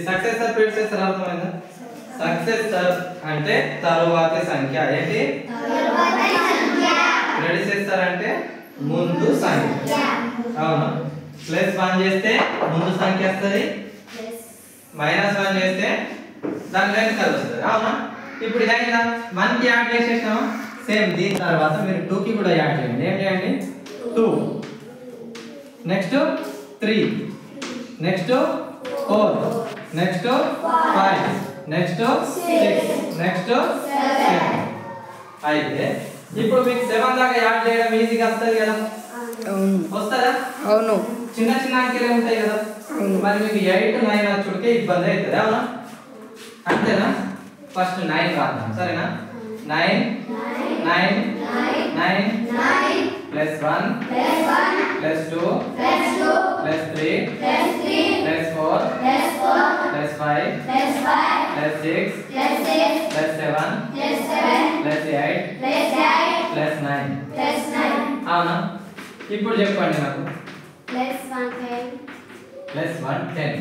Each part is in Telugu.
సక్సెసర్ ప్రిడిసెసర్ అర్థమైందా? సక్సెసర్ అంటే తరువాతి సంఖ్య. ఏంటి? తరువాతి సంఖ్య. ప్రిడిసెసర్ అంటే ముందు సంఖ్య. అవునా? +1 చేస్తే ముందు సంఖ్య వస్తుంది, -1 చేస్తే దాని వెనకాల వస్తుంది. అవునా? ఇప్పుడు ఇదైందా? 1 కి యాడ్ చేసేసాము. సేమ్ దీని తర్వాత మీరు 2 కి కూడా యాడ్ చేయండి. ఏం చేయండి? 2, next 3, next 4, next 5, next 6, next 7. అయితే ఇప్పుడు మీకు 7 దాకా యాడ్ చేయడం ఈజీగా వస్తుంది కదా? అవును. వస్తుందా? అవును. చిన్న చిన్న అంకెలే ఉంటాయి కదా? మరి మీకు 8, 9 వచ్చుడికే ఇబ్బంది అవుతుంది. అవునా? అంతేనా? ఫస్ట్ 9 రాద్దాం. సరేనా? 9 9 9 +1 +2 +3 +4 +5 +6 +7 +8 +9. అవునా? ఇప్పుడు చెప్పండి నాకు. +1 10.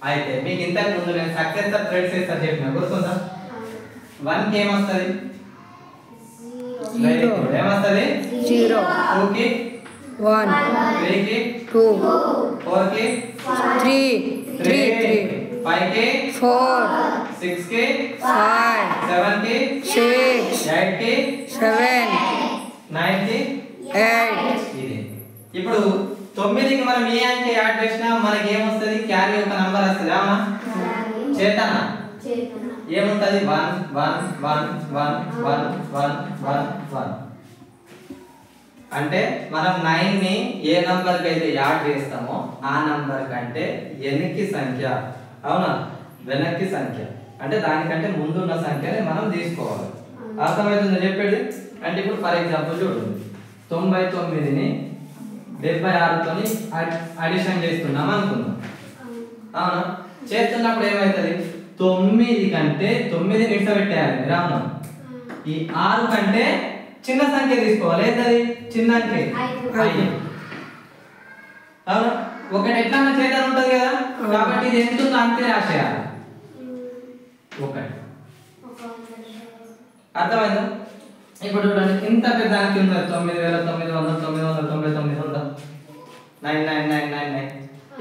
అయితే మీకు ఇంతకు ముందు నేను సక్సెసర్ ప్రిడిసెసర్ చెప్పిన గుర్తుందా? 1 కి ఏమొస్తుంది? ఏమొస్తుంది? 0 2 కి 1 3 కి 2 4 కి 3 3 5 కి 4 6 కి 5 7 కి 6 8 కి 7 9 కి 8. ఇది. ఇప్పుడు 9 కి మనం ఏ అంకె యాడ్ చేసినా మనకి ఏమొస్తుంది? క్యారీ ఒక నంబర్ వస్తుంది. అవునా? చేతన ఏముంటది? 1 1 1 1 1 1 1 1. అంటే మనం 9 ని ఏ నంబర్ కి అయితే యాడ్ చేస్తామో ఆ నంబర్ కంటే వెనక్కి సంఖ్య. అవునా? వెనక్కి సంఖ్య అంటే దానికంటే ముందు ఉన్న సంఖ్యని మనం తీసుకోవాలి. అర్థమవుతుందో చెప్పేది? అంటే ఇప్పుడు ఫర్ ఎగ్జాంపుల్ చూడండి, 99ని 76 తోని అడిషన్ చేస్తున్నాం అనుకుందాం. అవునా? చేస్తున్నప్పుడు ఏమవుతుంది? 9 కంటే 9ని నిడిచబెట్టేయాలి మీరు. అవునా? ఈ 6 కంటే చిన్న సంఖ్య తీసుకోవాలి. ఏంటది? చిన్న అంకె 5. అవునా? ఒకటి ఎట్లా చేద్దాం ఉంటుంది కదా, కాబట్టి ఇది ఎంత ఉందో అంతే రాసేయాలి. 1. అర్థమైందా? ఇప్పుడు చూడండి, ఇంత పెద్ద అంకె ఉంది 9999 ఉందా? 99999.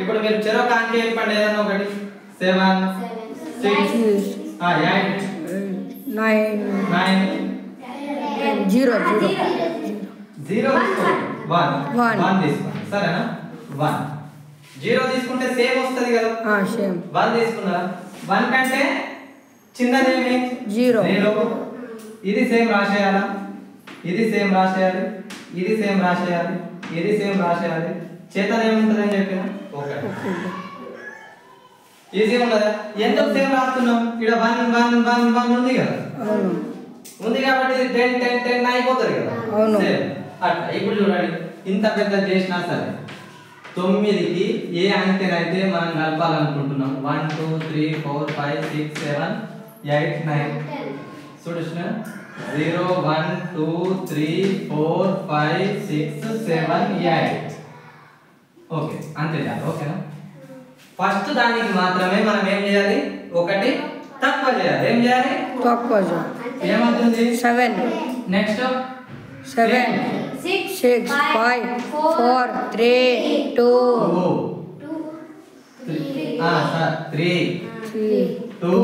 ఇప్పుడు మీరు చెరొక అంకె చెప్పండి ఏదైనా ఒకటి. 7 6 8 9 9 0 0 1 తీసుకోండి. సరేనా? 1 0 తీసుకుంటే సేమ్ వస్తుంది కదా? సేమ్. 1 తీసుకున్నారా? 1 కంటే చిన్నదేమి? 0. ఇది సేమ్ రాసేయాలా? ఇది సేమ్ రాసేయాలి, ఇది సేమ్ రాసేయాలి, ఇది సేమ్ రాసేయాలి. చేతన ఏముంటుందని చెప్పిన 1. ఈజీ ఉండదా? ఎందుకు సేమ్ రాస్తున్నాం? ఇక్కడ 1 1 1 1 ఉంది కదా? ఉంది కాబట్టి 10 10 10 అయిపోతుంది కదా? సేమ్ అట్లా. ఇప్పుడు చూడండి, ఇంత పెద్ద చేసినా సరే 9కి ఏ అంకెనైతే మనం కలపాలనుకుంటున్నాం 1 2 3 4 5 6 7 8 9 చూడొచ్చిన 0 1 2 3 4 5 6 7 8. ఓకే, అంతే చాలు. ఓకేనా? ఫస్ట్ దానికి మాత్రమే మనం ఏం చేయాలి? ఒకటి తక్కువ చేయాలి. ఏం చేయాలి? తక్కువ. ఏమవుతుంది? 7 నెక్స్ట్ 7 6 5 4 3 2 3 2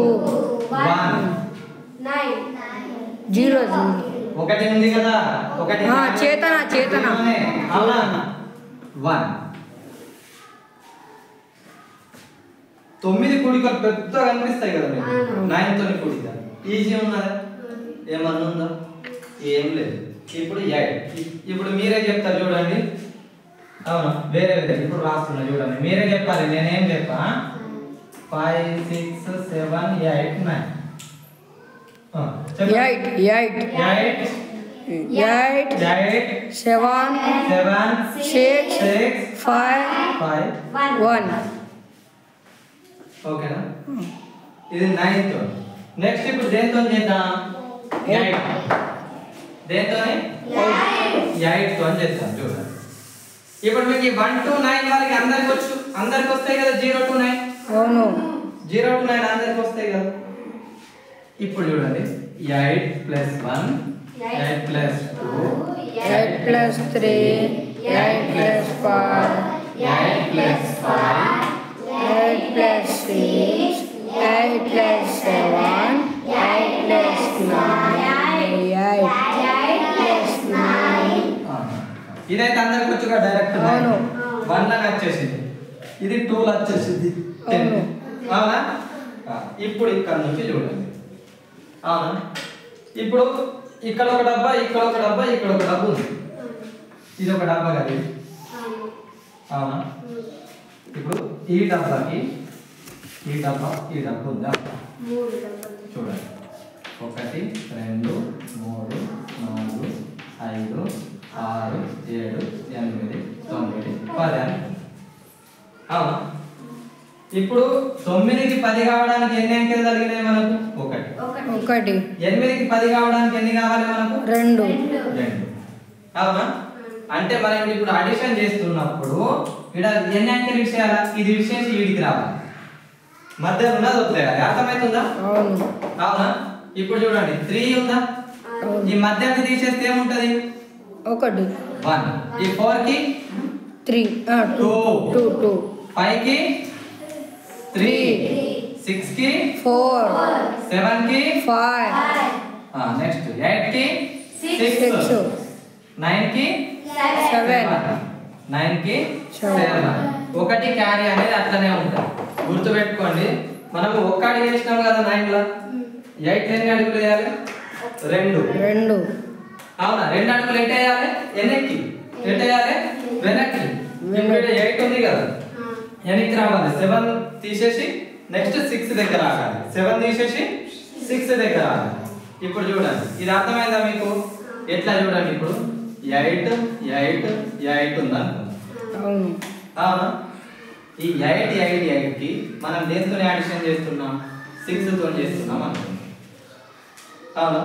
1 0 ఒకటి ఉంది కదా? ఒకటి చేతన అవునా? 1 9 కూడికలు పెద్దగా కనిపిస్తాయి కదా మీకు. 9 తోని కూడిక ఈజీ ఉన్నదా? ఏమన్నా ఉందా? ఏం లేదు. ఇప్పుడు 8. ఇప్పుడు మీరే చెప్తారు చూడండి. అవునా? వేరే ఇప్పుడు రాస్తున్నా చూడండి, మీరే చెప్పాలి, నేనేం చెప్పా? 5 6 7 8 9. 8 7 6 5 1. ఓకేనా? ఇది 9 తో. నెక్స్ట్ ఇప్పుడు దేంతో చేద్దాం? 8. దేంతోనే? 8 తో చేద్దాం. చూడండి, ఇప్పుడు మీకు 1 to 9 వాళ్ళకి అందరికి వస్తాయి కదా 0 to 9. అవును. 0 to 9 అందరికి వస్తాయి కదా. ఇప్పుడు చూడండి 8 plus 1 8 plus 2 8 plus 3 8 plus 4 8 plus 5 8 plus 6 8 plus 7 8 plus 9 8 plus 9. ఇదైతే అందరికి వచ్చుగా డైరెక్ట్ అవును. 1 లాగా వచ్చేసింది, ఇది 2 లా వచ్చేసింది 10. అవును. అవునా? ఇప్పుడు ఇక్కడ నుంచి చూడండి. అవునా? ఇప్పుడు ఇక్కడ ఒక డబ్బా, ఇక్కడ ఒక డబ్బా, ఇక్కడ ఒక డబ్బా ఉంది. ఇది ఒక డబ్బా కదా ఇది. అవునా? ఇప్పుడు ఈ డబ్బాకి ఈ డబ్బా ఉందా? చూడండి 1 2 3 4 5 6 7 8 9 10. అవునా? ఇప్పుడు 9కి 10 కావడానికి ఎన్ని అంకెలు కలిగినాయి మనకు? 1. 1 8కి 10 కావడానికి ఎన్ని కావాలి మనకు? 2 2. అవునా? అంటే మనం ఇప్పుడు అడిషన్ చేస్తున్నప్పుడు ఇక్కడ ఎన్ని అంకెలు ఇచ్చేయాలా? ఇది ఇచ్చేసి వీడికి రావాలి, మధ్యలో ఉన్నది వదిలేయాలి. అర్థమవుతుందా? అవును. అవునా? ఇప్పుడు చూడండి 3 ఉందా? ఈ మధ్యకి తీసేస్తే ఏముంటది? 1 1. ఈ 4కి 3 2 2 2 5కి 3 6కి 4 7కి 5 నెక్స్ట్ 8కి 6 6 9కి 7 9కి 7. 7. ఒకటి క్యారీ అనేది అట్లనే ఉంటుంది, గుర్తుపెట్టుకోండి. మనం ఒక్క అడుగు వేసినాం కదా 9 లో, 8 ఎన్ని అడుగులు వేయాలి? 2. అవునా? 2 అడుగులు ఎటు వేయాలి? వెనక్కి. ఎటు వేయాలి? వెనక్కి. ఇప్పుడు 8 ఉంది కదా, వెనక్కి రావాలి. 7 తీసేసి నెక్స్ట్ 6 దగ్గర ఆగాలి. 7 తీసేసి 6 దగ్గర ఆగాలి. ఇప్పుడు చూడండి, ఇది అర్థమైందా మీకు? ఎట్లా చూడండి, ఇప్పుడు 8 8 8 ఉంది అనుకుందాం. అవును. అవునా? ఈ 8 8 8 కి మనం దేంతో అడిషన్ చేస్తున్నాం? 6 తో చేస్తున్నాం అనుకుందాం. అవునా?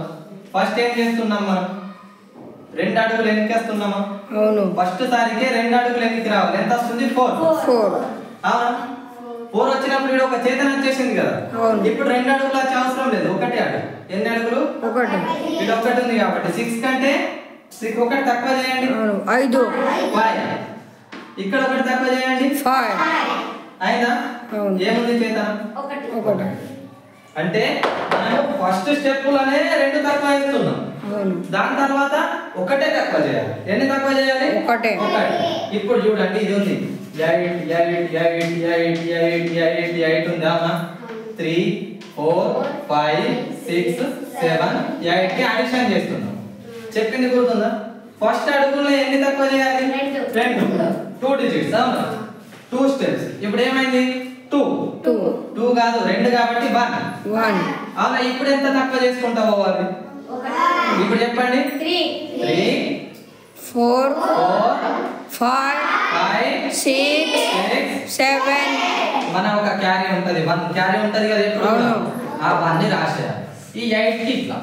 ఫస్ట్ ఏం చేస్తున్నాం మనం? 2 అడుగులు వెనక్కి వేస్తున్నామా? అవును. ఫస్ట్ సారికి 2 అడుగులు వెనక్కి రావాలి. ఎంత వస్తుంది? 4. అవునా? 4 వచ్చినప్పుడు ఇక్కడ ఒక చేతన వచ్చేసింది కదా. అవును. ఇప్పుడు 2 అడుగులు వచ్చే అవసరం లేదు, ఒకటి అడుగు. ఎన్ని అడుగులు? 1 ఇక్కడ ఒకటి ఉంది కాబట్టి 6 కంటే 1 తక్కువ చేయండి. 5 5. ఇక్కడ ఒకటి తక్కువ చేయండి. 5 అయినా అవును. ఏముంది చేతన? 1 అంటే మనం ఫస్ట్ స్టెప్ లోనే 2 తక్కువ వేస్తున్నాం, అవును. దాని తర్వాత ఒకటే తక్కువ చేయాలి. ఎన్ని తక్కువ చేయాలి? 1 ఇప్పుడు చూడండి, ఇది ఉంది 8 8 8 8 8 8 8 ఉంది. అవునా? 3 4 5 6 7 8 కి అడిషన్ చేస్తున్నాం. చెప్పింది గుర్తుందా? ఫస్ట్ అడుగులో ఎన్ని తక్కువ చేయాలి? 2. 2 డిజిట్స్. అవునా? 2 స్టెప్స్. ఇప్పుడు ఏమైంది? 2 కాదు 2 కాబట్టి 1. అవునా? ఇప్పుడు ఎంత తక్కువ చేసుకుంటా పోవాలి? ఇప్పుడు చెప్పండి. 3 4 4 5 5 6 6 7 మన ఒక క్యారీ ఉంటది, 1 క్యారీ ఉంటది కదా ఎప్పుడు. అవును. ఆ 1 ని రాసేయాలి. ఈ 8 కి ఇట్లా.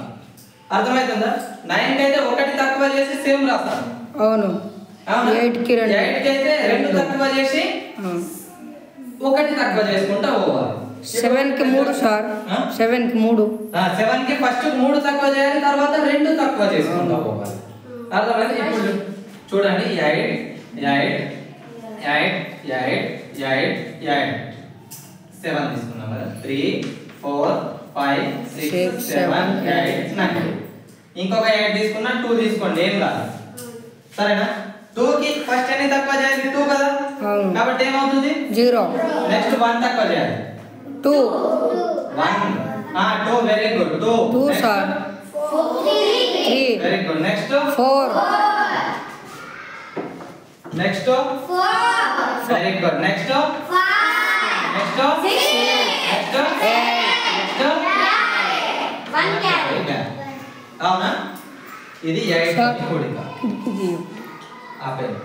అర్థమవుతుందా? 9 కి అయితే 1 తక్కువ చేసి సేమ్ రాస్తాం. అవును. అవునా? 8 కి 2 8 కి అయితే 2 తక్కువ చేసి 1 తక్కువ చేసుకుంటా పోవాలి. 7 కి 3 సార్. 7 కి 3 7 కి ఫస్ట్ 3 తక్కువ చేయాలి, తర్వాత 2 తక్కువ చేసుకుంటా పోవాలి. అర్థమైంది? ఇప్పుడు చూడండి 8 8 8 8 8 8 7 తీసుకున్నాం కదా. 3 4 5 6 7 8 9. ఇంకొక 8 తీసుకున్నా, 2 తీసుకోండి, ఏం కాదు. సరేనా? 2 కి ఫస్ట్ ఎన్ని తక్కువ చేయాలి? 2 కదా. అవును. కాబట్టి ఏమవుతుంది? 0 నెక్స్ట్ 1 తక్కువ చేయాలి. 2 1 2 very good. 2 sir. 3 very good. Next 4 next very good. Next next next next అవునా? ఇది 8 కూడిక. ఇది ఆపేయండి.